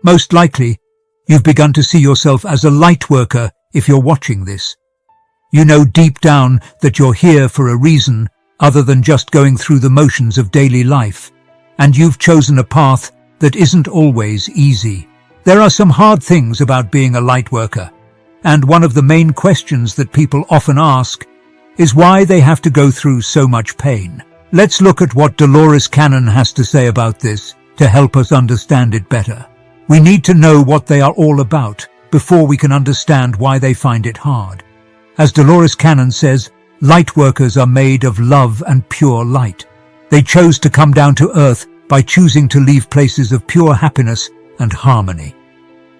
Most likely, you've begun to see yourself as a light worker if you're watching this. You know deep down that you're here for a reason other than just going through the motions of daily life, and you've chosen a path that isn't always easy. There are some hard things about being a light worker, and one of the main questions that people often ask is why they have to go through so much pain. Let's look at what Dolores Cannon has to say about this to help us understand it better. We need to know what they are all about before we can understand why they find it hard. As Dolores Cannon says, light workers are made of love and pure light. They chose to come down to Earth by choosing to leave places of pure happiness and harmony.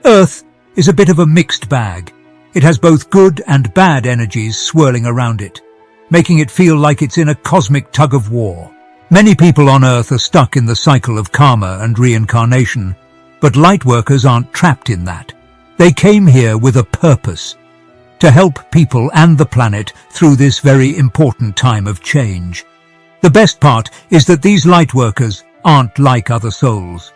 Earth is a bit of a mixed bag. It has both good and bad energies swirling around it, making it feel like it's in a cosmic tug of war. Many people on Earth are stuck in the cycle of karma and reincarnation, but light workers aren't trapped in that. They came here with a purpose, to help people and the planet through this very important time of change. The best part is that these light workers aren't like other souls.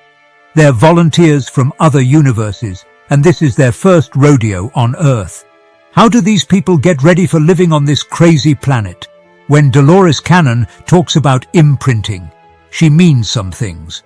They're volunteers from other universes, and this is their first rodeo on Earth. How do these people get ready for living on this crazy planet? When Dolores Cannon talks about imprinting, she means some things.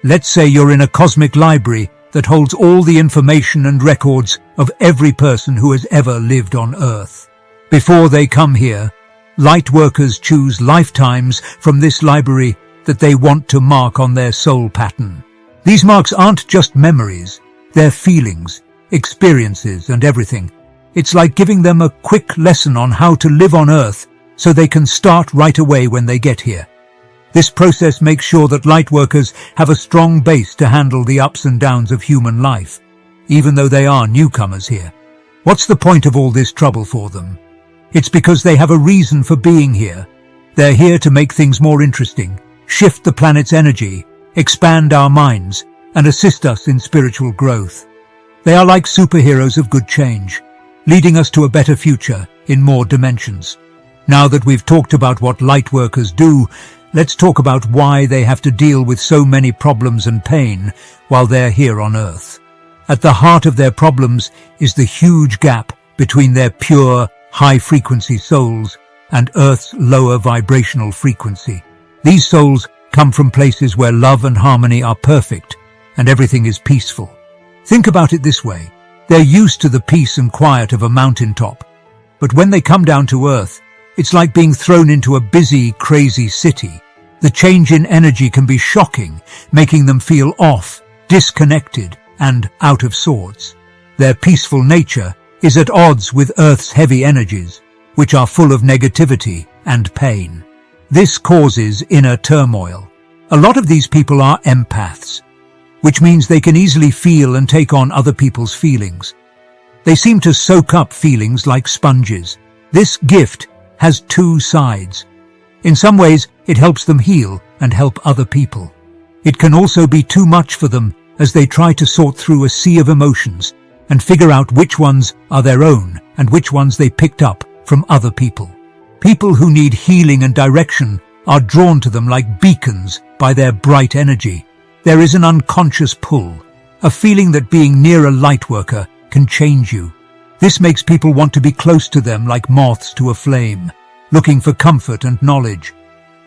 Let's say you're in a cosmic library that holds all the information and records of every person who has ever lived on Earth. Before they come here, light workers choose lifetimes from this library that they want to mark on their soul pattern. These marks aren't just memories, they're feelings, experiences, and everything. It's like giving them a quick lesson on how to live on Earth so they can start right away when they get here. This process makes sure that light workers have a strong base to handle the ups and downs of human life, even though they are newcomers here. What's the point of all this trouble for them? It's because they have a reason for being here. They're here to make things more interesting, shift the planet's energy, expand our minds, and assist us in spiritual growth. They are like superheroes of good change, leading us to a better future in more dimensions. Now that we've talked about what light workers do, let's talk about why they have to deal with so many problems and pain while they're here on Earth. At the heart of their problems is the huge gap between their pure, high-frequency souls and Earth's lower vibrational frequency. These souls come from places where love and harmony are perfect and everything is peaceful. Think about it this way. They're used to the peace and quiet of a mountaintop, but when they come down to Earth, it's like being thrown into a busy, crazy city. The change in energy can be shocking, making them feel off, disconnected, and out of sorts. Their peaceful nature is at odds with Earth's heavy energies, which are full of negativity and pain. This causes inner turmoil. A lot of these people are empaths, which means they can easily feel and take on other people's feelings. They seem to soak up feelings like sponges. This gift has two sides. In some ways, it helps them heal and help other people. It can also be too much for them as they try to sort through a sea of emotions and figure out which ones are their own and which ones they picked up from other people. People who need healing and direction are drawn to them like beacons by their bright energy. There is an unconscious pull, a feeling that being near a light worker can change you. This makes people want to be close to them like moths to a flame, looking for comfort and knowledge.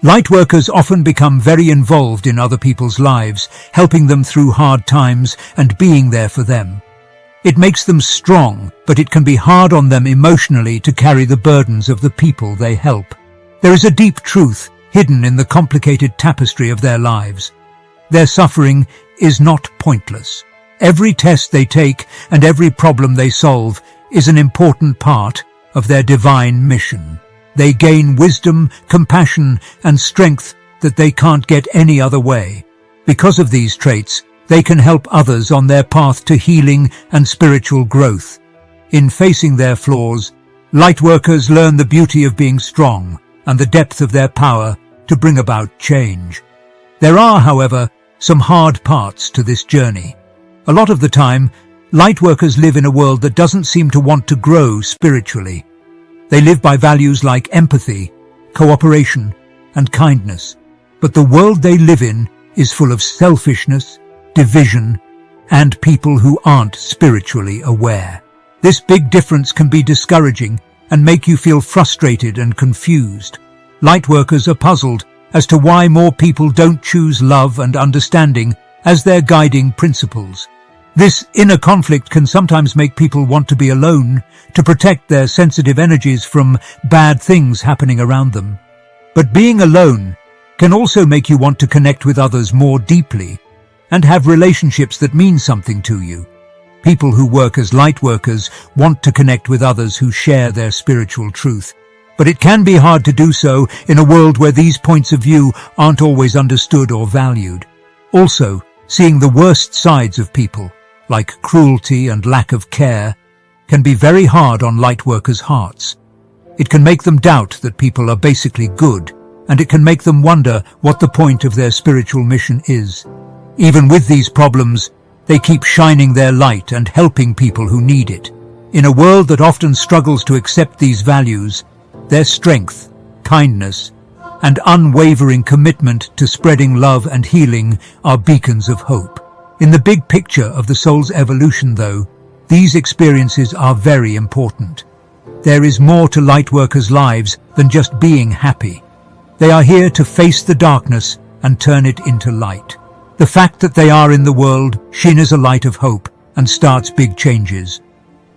Light workers often become very involved in other people's lives, helping them through hard times and being there for them. It makes them strong, but it can be hard on them emotionally to carry the burdens of the people they help. There is a deep truth hidden in the complicated tapestry of their lives. Their suffering is not pointless. Every test they take and every problem they solve is an important part of their divine mission. They gain wisdom, compassion, and strength that they can't get any other way. Because of these traits, they can help others on their path to healing and spiritual growth. In facing their flaws, light workers learn the beauty of being strong and the depth of their power to bring about change. There are, however, some hard parts to this journey. A lot of the time, light workers live in a world that doesn't seem to want to grow spiritually. They live by values like empathy, cooperation, and kindness. But the world they live in is full of selfishness, division, and people who aren't spiritually aware. This big difference can be discouraging and make you feel frustrated and confused. Lightworkers are puzzled as to why more people don't choose love and understanding as their guiding principles. This inner conflict can sometimes make people want to be alone to protect their sensitive energies from bad things happening around them. But being alone can also make you want to connect with others more deeply and have relationships that mean something to you. People who work as lightworkers want to connect with others who share their spiritual truth. But it can be hard to do so in a world where these points of view aren't always understood or valued. Also, seeing the worst sides of people, like cruelty and lack of care, can be very hard on lightworkers' hearts. It can make them doubt that people are basically good, and it can make them wonder what the point of their spiritual mission is. Even with these problems, they keep shining their light and helping people who need it. In a world that often struggles to accept these values, their strength, kindness, and unwavering commitment to spreading love and healing are beacons of hope. In the big picture of the soul's evolution, though, these experiences are very important. There is more to lightworkers' lives than just being happy. They are here to face the darkness and turn it into light. The fact that they are in the world shines a light of hope and starts big changes.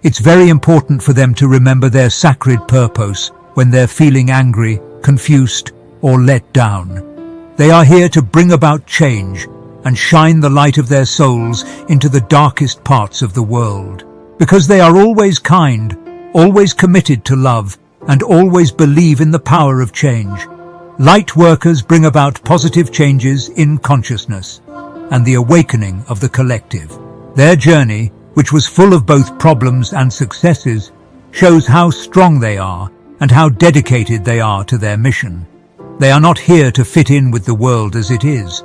It's very important for them to remember their sacred purpose when they're feeling angry, confused, or let down. They are here to bring about change and shine the light of their souls into the darkest parts of the world. Because they are always kind, always committed to love, and always believe in the power of change. Light workers bring about positive changes in consciousness and the awakening of the collective. Their journey, which was full of both problems and successes, shows how strong they are and how dedicated they are to their mission. They are not here to fit in with the world as it is.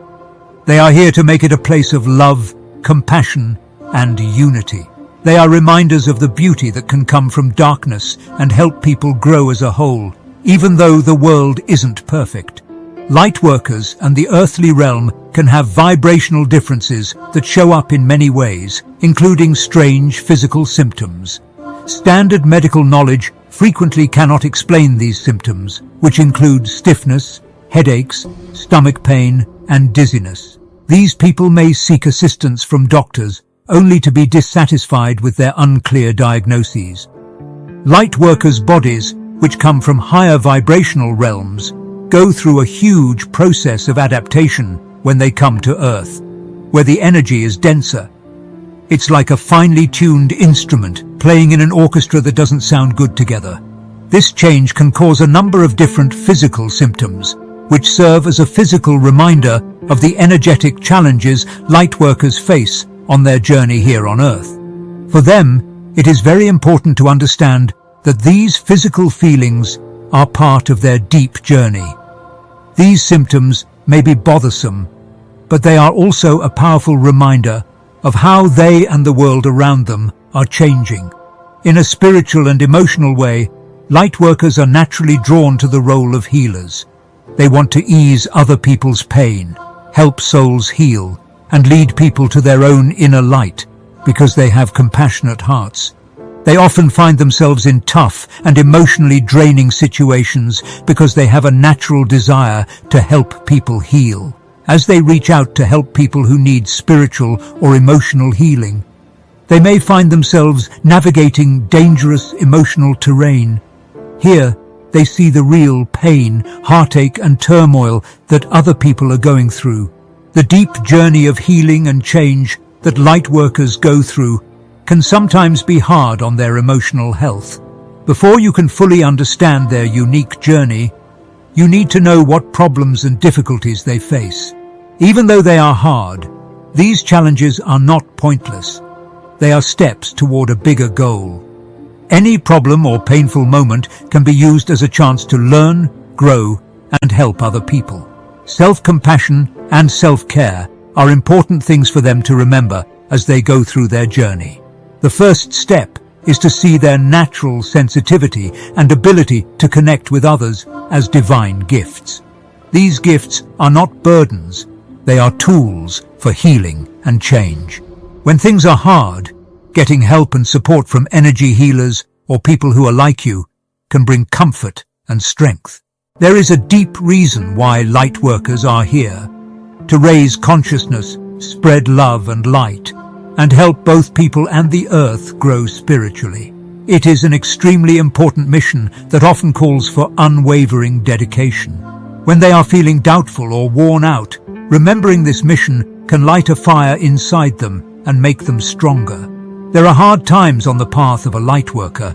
They are here to make it a place of love, compassion, and unity. They are reminders of the beauty that can come from darkness and help people grow as a whole, even though the world isn't perfect. Lightworkers and the earthly realm can have vibrational differences that show up in many ways, including strange physical symptoms. Standard medical knowledge frequently cannot explain these symptoms, which include stiffness, headaches, stomach pain, and dizziness. These people may seek assistance from doctors, only to be dissatisfied with their unclear diagnoses. Lightworkers' bodies, which come from higher vibrational realms, go through a huge process of adaptation when they come to Earth, where the energy is denser. It's like a finely tuned instrument playing in an orchestra that doesn't sound good together. This change can cause a number of different physical symptoms, which serve as a physical reminder of the energetic challenges lightworkers face on their journey here on Earth. For them, it is very important to understand that these physical feelings are part of their deep journey. These symptoms may be bothersome, but they are also a powerful reminder of how they and the world around them are changing. In a spiritual and emotional way, lightworkers are naturally drawn to the role of healers. They want to ease other people's pain, help souls heal, and lead people to their own inner light because they have compassionate hearts. They often find themselves in tough and emotionally draining situations because they have a natural desire to help people heal. As they reach out to help people who need spiritual or emotional healing, they may find themselves navigating dangerous emotional terrain. Here, they see the real pain, heartache, and turmoil that other people are going through. The deep journey of healing and change that lightworkers go through can sometimes be hard on their emotional health. Before you can fully understand their unique journey, you need to know what problems and difficulties they face. Even though they are hard, these challenges are not pointless. They are steps toward a bigger goal. Any problem or painful moment can be used as a chance to learn, grow, and help other people. Self-compassion and self-care are important things for them to remember as they go through their journey. The first step is to see their natural sensitivity and ability to connect with others as divine gifts. These gifts are not burdens, they are tools for healing and change. When things are hard, getting help and support from energy healers or people who are like you can bring comfort and strength. There is a deep reason why Lightworkers are here: to raise consciousness, spread love and light, and help both people and the earth grow spiritually. It is an extremely important mission that often calls for unwavering dedication. When they are feeling doubtful or worn out, remembering this mission can light a fire inside them and make them stronger. There are hard times on the path of a Lightworker,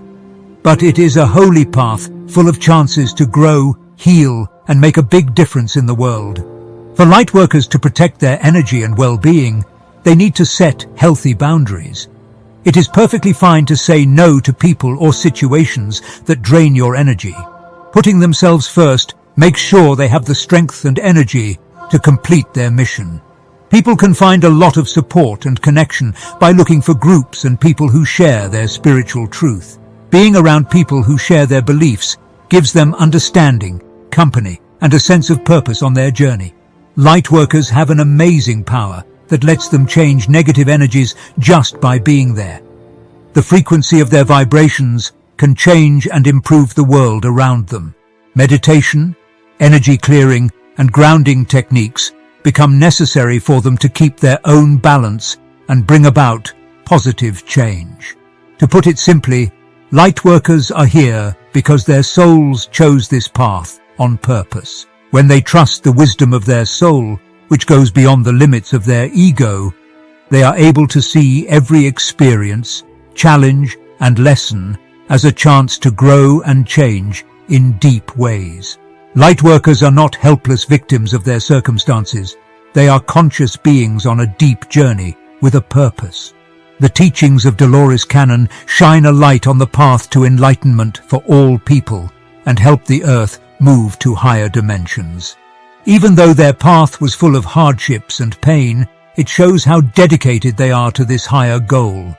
but it is a holy path full of chances to grow, heal, and make a big difference in the world. For Lightworkers to protect their energy and well-being, they need to set healthy boundaries. It is perfectly fine to say no to people or situations that drain your energy. Putting themselves first makes sure they have the strength and energy to complete their mission. People can find a lot of support and connection by looking for groups and people who share their spiritual truth. Being around people who share their beliefs gives them understanding, company, and a sense of purpose on their journey. Lightworkers have an amazing power that lets them change negative energies just by being there. The frequency of their vibrations can change and improve the world around them. Meditation, energy clearing, and grounding techniques become necessary for them to keep their own balance and bring about positive change. To put it simply, Lightworkers are here because their souls chose this path on purpose. When they trust the wisdom of their soul, which goes beyond the limits of their ego, they are able to see every experience, challenge, and lesson as a chance to grow and change in deep ways. Lightworkers are not helpless victims of their circumstances. They are conscious beings on a deep journey with a purpose. The teachings of Dolores Canon shine a light on the path to enlightenment for all people and help the earth move to higher dimensions. Even though their path was full of hardships and pain, it shows how dedicated they are to this higher goal.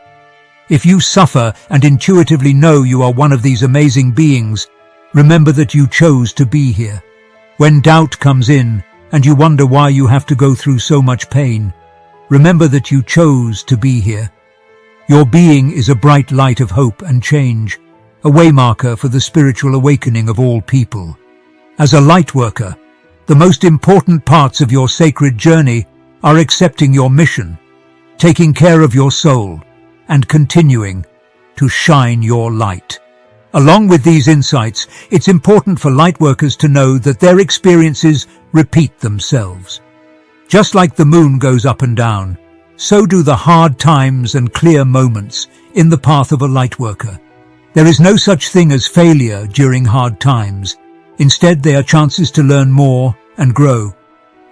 If you suffer and intuitively know you are one of these amazing beings, remember that you chose to be here. When doubt comes in and you wonder why you have to go through so much pain, remember that you chose to be here. Your being is a bright light of hope and change, a waymarker for the spiritual awakening of all people. As a Lightworker, the most important parts of your sacred journey are accepting your mission, taking care of your soul, and continuing to shine your light. Along with these insights, it's important for Lightworkers to know that their experiences repeat themselves. Just like the moon goes up and down, so do the hard times and clear moments in the path of a Lightworker. There is no such thing as failure during hard times. Instead, they are chances to learn more and grow.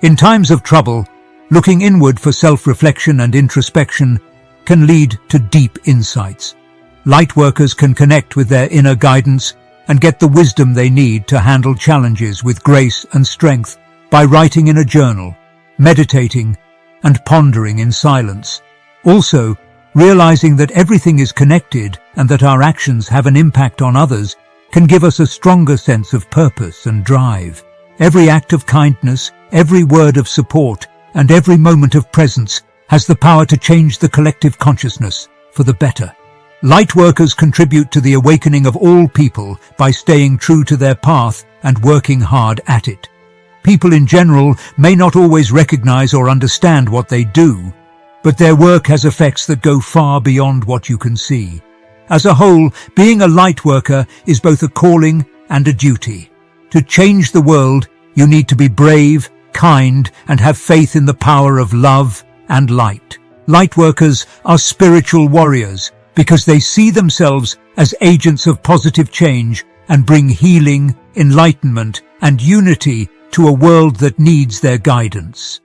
In times of trouble, looking inward for self-reflection and introspection can lead to deep insights. Lightworkers can connect with their inner guidance and get the wisdom they need to handle challenges with grace and strength by writing in a journal, meditating, and pondering in silence. Also, realizing that everything is connected and that our actions have an impact on others can give us a stronger sense of purpose and drive. Every act of kindness, every word of support, and every moment of presence has the power to change the collective consciousness for the better. Lightworkers contribute to the awakening of all people by staying true to their path and working hard at it. People in general may not always recognize or understand what they do, but their work has effects that go far beyond what you can see. As a whole, being a Lightworker is both a calling and a duty. To change the world, you need to be brave, kind, and have faith in the power of love and light. Lightworkers are spiritual warriors because they see themselves as agents of positive change and bring healing, enlightenment, and unity to a world that needs their guidance.